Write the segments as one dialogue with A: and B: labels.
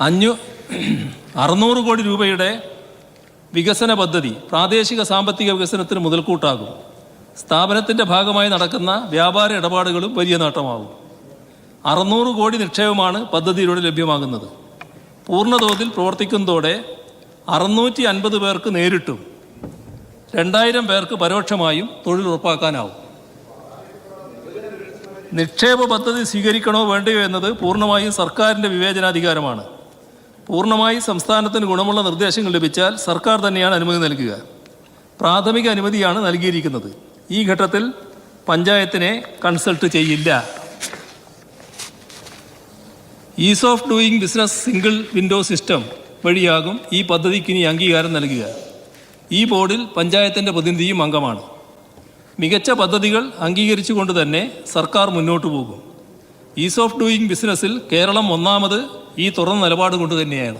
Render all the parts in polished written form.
A: 600 കോടി രൂപയുടെ വികസന പദ്ധതി പ്രാദേശിക സാമ്പത്തിക വികസനത്തിന് മുതൽക്കൂട്ടാകും. സ്ഥാപനത്തിൻ്റെ ഭാഗമായി നടക്കുന്ന വ്യാപാര ഇടപാടുകളും വലിയ നേട്ടമാകും. 600 കോടി നിക്ഷേപമാണ് പദ്ധതിയിലൂടെ ലഭ്യമാകുന്നത്. പൂർണ്ണതോതിൽ പ്രവർത്തിക്കുന്നതോടെ 650 പേർക്ക് നേരിട്ടും 2000 പേർക്ക് പരോക്ഷമായും തൊഴിൽ ഉറപ്പാക്കാനാവും. നിക്ഷേപ പദ്ധതി സ്വീകരിക്കണോ വേണ്ടയോ എന്നത് പൂർണ്ണമായും സർക്കാരിൻ്റെ വിവേചനാധികാരമാണ്. പൂർണ്ണമായി സംസ്ഥാനത്തിന് ഗുണമുള്ള നിർദ്ദേശങ്ങൾ ലഭിച്ചാൽ സർക്കാർ തന്നെയാണ് അനുമതി നൽകുക. പ്രാഥമിക അനുമതിയാണ് നൽകിയിരിക്കുന്നത്. ഈ ഘട്ടത്തിൽ പഞ്ചായത്തിനെ കൺസൾട്ട് ചെയ്യില്ല. Ease of doing business single window system വഴിയാകും ഈ പദ്ധതിക്ക് ഇനി അംഗീകാരം നൽകുക. ഈ ബോർഡിൽ പഞ്ചായത്തിൻ്റെ പ്രതിനിധിയും അംഗമാണ്. മികച്ച പദ്ധതികൾ അംഗീകരിച്ചുകൊണ്ട് തന്നെ സർക്കാർ മുന്നോട്ട് പോകും. ഈസ് ഓഫ് ഡൂയിങ് ബിസിനസ്സിൽ കേരളം ഒന്നാമത് ഈ തുറന്ന നിലപാട് കൊണ്ട് തന്നെയാണ്.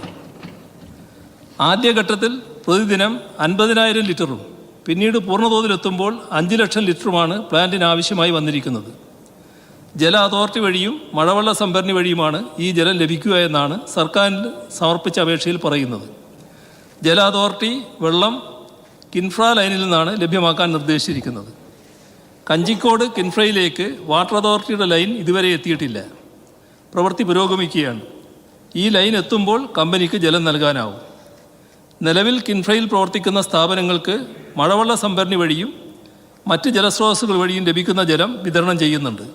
A: ആദ്യഘട്ടത്തിൽ പ്രതിദിനം 50,000 ലിറ്ററും പിന്നീട് പൂർണ്ണതോതിലെത്തുമ്പോൾ 5 ലക്ഷം ലിറ്ററുമാണ് പ്ലാന്റിന് ആവശ്യമായി വന്നിരിക്കുന്നത്. ജല അതോറിറ്റി വഴിയും മഴവെള്ള സംഭരണി വഴിയുമാണ് ഈ ജലം ലഭിക്കുക എന്നാണ് സർക്കാരിന് സമർപ്പിച്ച അപേക്ഷയിൽ പറയുന്നത്. ജല അതോറിറ്റി വെള്ളം കിൻഫ്ര ലൈനിൽ നിന്നാണ് ലഭ്യമാക്കാൻ നിർദ്ദേശിച്ചിരിക്കുന്നത്. കഞ്ചിക്കോട് കിൻഫ്രയിലേക്ക് വാട്ടർ അതോറിറ്റിയുടെ ലൈൻ ഇതുവരെ എത്തിയിട്ടില്ല. പ്രവൃത്തി പുരോഗമിക്കുകയാണ്. ഈ ലൈൻ എത്തുമ്പോൾ കമ്പനിക്ക് ജലം നൽകാനാവും. നിലവിൽ കിൻഫ്രയിൽ പ്രവർത്തിക്കുന്ന സ്ഥാപനങ്ങൾക്ക് മഴവെള്ള സംഭരണി വഴിയും മറ്റ് ജലസ്രോതസ്സുകൾ വഴിയും ലഭിക്കുന്ന ജലം വിതരണം ചെയ്യുന്നുണ്ട്.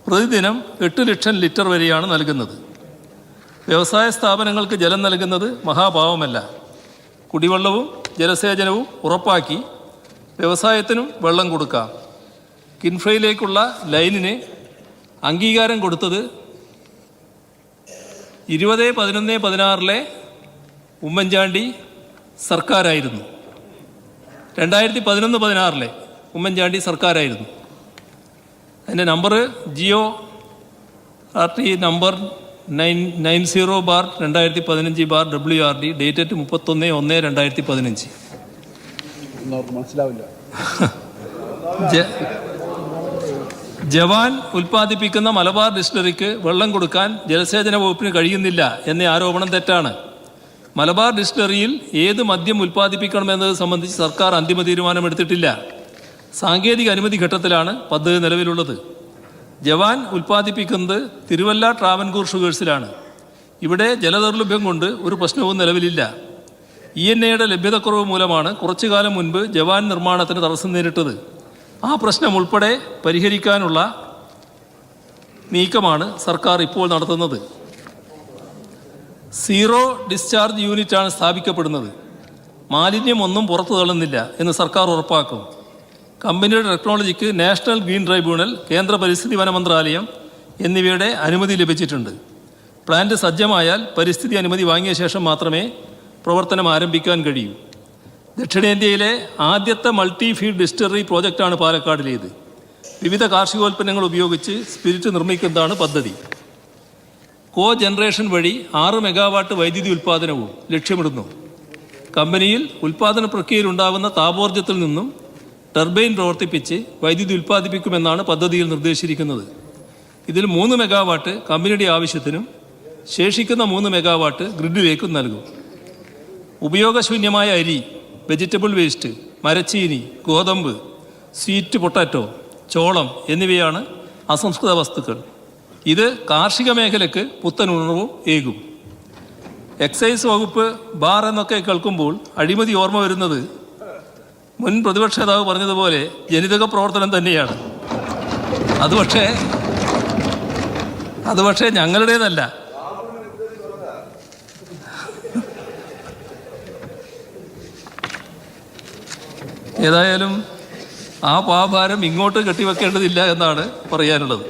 A: പ്രതിദിനം 8 ലക്ഷം ലിറ്റർ വരെയാണ് നൽകുന്നത്. വ്യവസായ സ്ഥാപനങ്ങൾക്ക് ജലം നൽകുന്നത് മഹാപാവമല്ല. കുടിവെള്ളവും ജലസേചനവും ഉറപ്പാക്കി വ്യവസായത്തിനും വെള്ളം കൊടുക്കാം. കിൻഫ്രയിലേക്കുള്ള ലൈനിന് അംഗീകാരം കൊടുത്തത് 20/11/16 ഉമ്മൻചാണ്ടി സർക്കാരായിരുന്നു. 2011-16 ഉമ്മൻചാണ്ടി സർക്കാരായിരുന്നു. അതിൻ്റെ number GORT number 90/2015/WRD dated 31/1/2015.
B: മനസ്സിലാവില്ല.
A: ജവാൻ ഉൽപ്പാദിപ്പിക്കുന്ന മലബാർ ഡിസ്റ്റിലറിക്ക് വെള്ളം കൊടുക്കാൻ ജലസേചന വകുപ്പിന് കഴിയുന്നില്ല എന്ന ആരോപണം തെറ്റാണ്. മലബാർ ഡിസ്റ്റിലറിയിൽ ഏത് മദ്യം ഉൽപ്പാദിപ്പിക്കണമെന്നത് സംബന്ധിച്ച് സർക്കാർ അന്തിമ തീരുമാനമെടുത്തിട്ടില്ല. സാങ്കേതിക അനുമതി ഘട്ടത്തിലാണ് പദ്ധതി നിലവിലുള്ളത്. ജവാൻ ഉൽപ്പാദിപ്പിക്കുന്നത് തിരുവല്ല ട്രാവൻകൂർ ഷുഗേഴ്സിലാണ്. ഇവിടെ ജലദൗർലഭ്യം കൊണ്ട് ഒരു പ്രശ്നവും നിലവിലില്ല. ENAയുടെ ലഭ്യതക്കുറവ് മൂലമാണ് കുറച്ചു കാലം മുൻപ് ജവാൻ നിർമ്മാണത്തിന് തടസ്സം നേരിട്ടത്. ആ പ്രശ്നം ഉൾപ്പെടെ പരിഹരിക്കാനുള്ള നീക്കമാണ് സർക്കാർ ഇപ്പോൾ നടത്തുന്നത്. സീറോ ഡിസ്ചാർജ് യൂണിറ്റാണ് സ്ഥാപിക്കപ്പെടുന്നത്. മാലിന്യമൊന്നും പുറത്തു തള്ളുന്നില്ല എന്ന് സർക്കാർ ഉറപ്പാക്കും. കമ്പനിയുടെ ടെക്നോളജിക്ക് നാഷണൽ ഗ്രീൻ ട്രൈബ്യൂണൽ, കേന്ദ്ര പരിസ്ഥിതി വന മന്ത്രാലയം എന്നിവയുടെ അനുമതി ലഭിച്ചിട്ടുണ്ട്. പ്ലാന്റ് സജ്ജമായാൽ പരിസ്ഥിതി അനുമതി വാങ്ങിയ ശേഷം മാത്രമേ പ്രവർത്തനം ആരംഭിക്കാൻ കഴിയൂ. ദക്ഷിണേന്ത്യയിലെ ആദ്യത്തെ മൾട്ടി ഫീഡ് ഡിസ്റ്റിലറി പ്രോജക്റ്റാണ് പാലക്കാടിലേത്. വിവിധ കാർഷികോൽപ്പന്നങ്ങൾ ഉപയോഗിച്ച് സ്പിരിറ്റ് നിർമ്മിക്കുന്നതാണ് പദ്ധതി. കോ ജനറേഷൻ വഴി 6 മെഗാവാട്ട് വൈദ്യുതി ഉൽപ്പാദനവും ലക്ഷ്യമിടുന്നു. കമ്പനിയിൽ ഉൽപ്പാദന പ്രക്രിയയിലുണ്ടാകുന്ന താപോർജ്ജത്തിൽ നിന്നും ടർബൈൻ പ്രവർത്തിപ്പിച്ച് വൈദ്യുതി ഉൽപ്പാദിപ്പിക്കുമെന്നാണ് പദ്ധതിയിൽ നിർദ്ദേശിച്ചിരിക്കുന്നത്. ഇതിൽ 3 മെഗാവാട്ട് കമ്പനിയുടെ ആവശ്യത്തിനും ശേഷിക്കുന്ന 3 മെഗാവാട്ട് ഗ്രിഡിലേക്കും നൽകും. ഉപയോഗശൂന്യമായ അരി, വെജിറ്റബിൾ വേസ്റ്റ്, മരച്ചീനി, ഗോതമ്പ്, സ്വീറ്റ് പൊട്ടാറ്റോ, ചോളം എന്നിവയാണ് അസംസ്കൃത വസ്തുക്കൾ. ഇത് കാർഷിക മേഖലയ്ക്ക് പുത്തൻ ഉണർവും ഏകും. എക്സൈസ് വകുപ്പ് ബാർ എന്നൊക്കെ കേൾക്കുമ്പോൾ അഴിമതി ഓർമ്മ വരുന്നത് മുൻ പ്രതിപക്ഷ നേതാവ് പറഞ്ഞതുപോലെ ജനിതക പ്രവർത്തനം തന്നെയാണ്. അത് പക്ഷേ ഞങ്ങളുടേതല്ല. ഏതായാലും ആ പാഭാരം ഇങ്ങോട്ട് കെട്ടിവെക്കേണ്ടതില്ല എന്നാണ് പറയാനുള്ളത്.